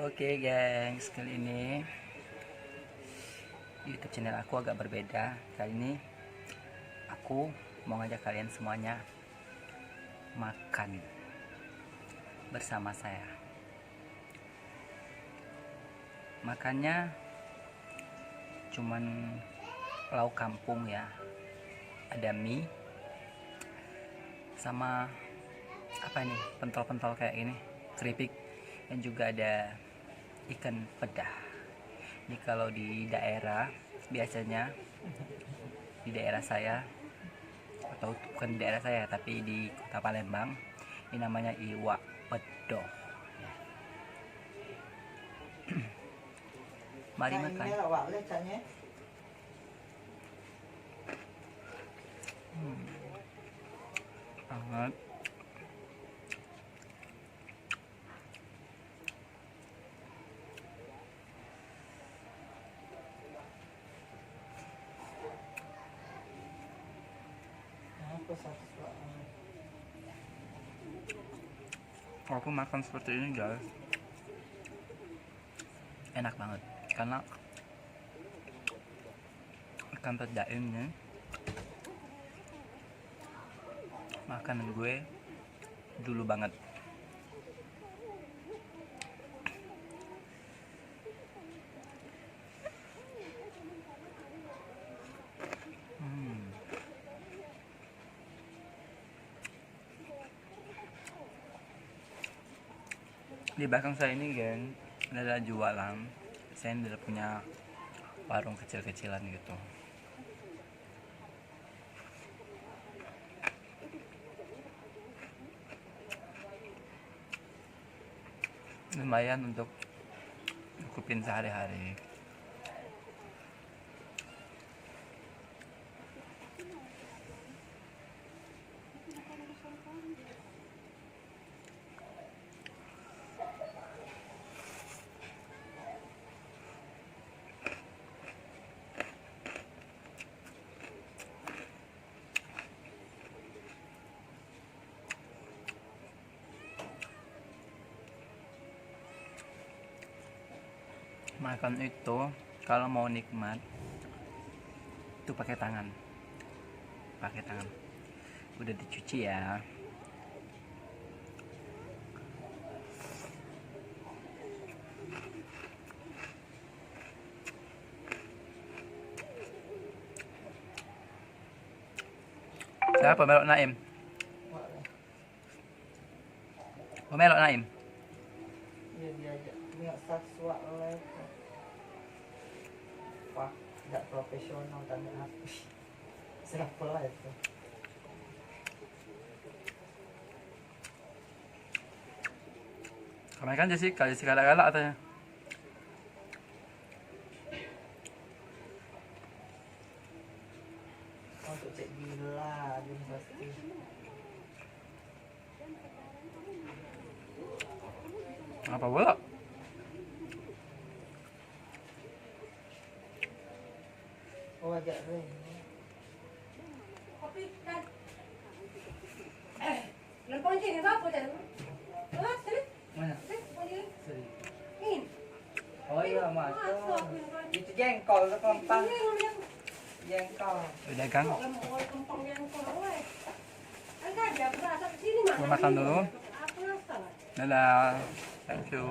Oke gengs, kali ini YouTube channel aku agak berbeda. Kali ini aku mau ngajak kalian semuanya makan bersama saya. Makannya cuman lauk kampung ya. Ada mie sama apa ini? Pentol-pentol kayak ini, keripik, dan juga ada ikan pedah. Ini kalau di daerah, biasanya di daerah saya, atau bukan di daerah saya tapi di kota Palembang, ini namanya iwak pedoh. Mari makan. Banget. Aku makan seperti ini guys, enak banget karena ikan pedas ini makanan gue dulu banget. Di belakang saya ini geng, ada jualan. Saya udah punya warung kecil-kecilan gitu. Lumayan untuk cukupin sehari-hari. Makan itu kalau mau nikmat itu pakai tangan, udah dicuci ya. Siapa melok Naim? Melok Naim? Iya diajak nggak saksuak oleh pak, nggak profesional tanya aku siapa lah itu. Kemarin kan Jessica galak-galak katanya. Untuk cek gila dia pasti. Apa pula? Oh agak ring. Kopi kan. Lempong sini apa dah? Ah, sini. Mana? Sini. Seri. Ini. Oh iya masuk. Itu jengkol kempang. Jengkol. Udah Kang. Lempong yang kau. Angkat dia berasa sini mah. Mau makan dulu. Apa rasa? Dadah. Thank you.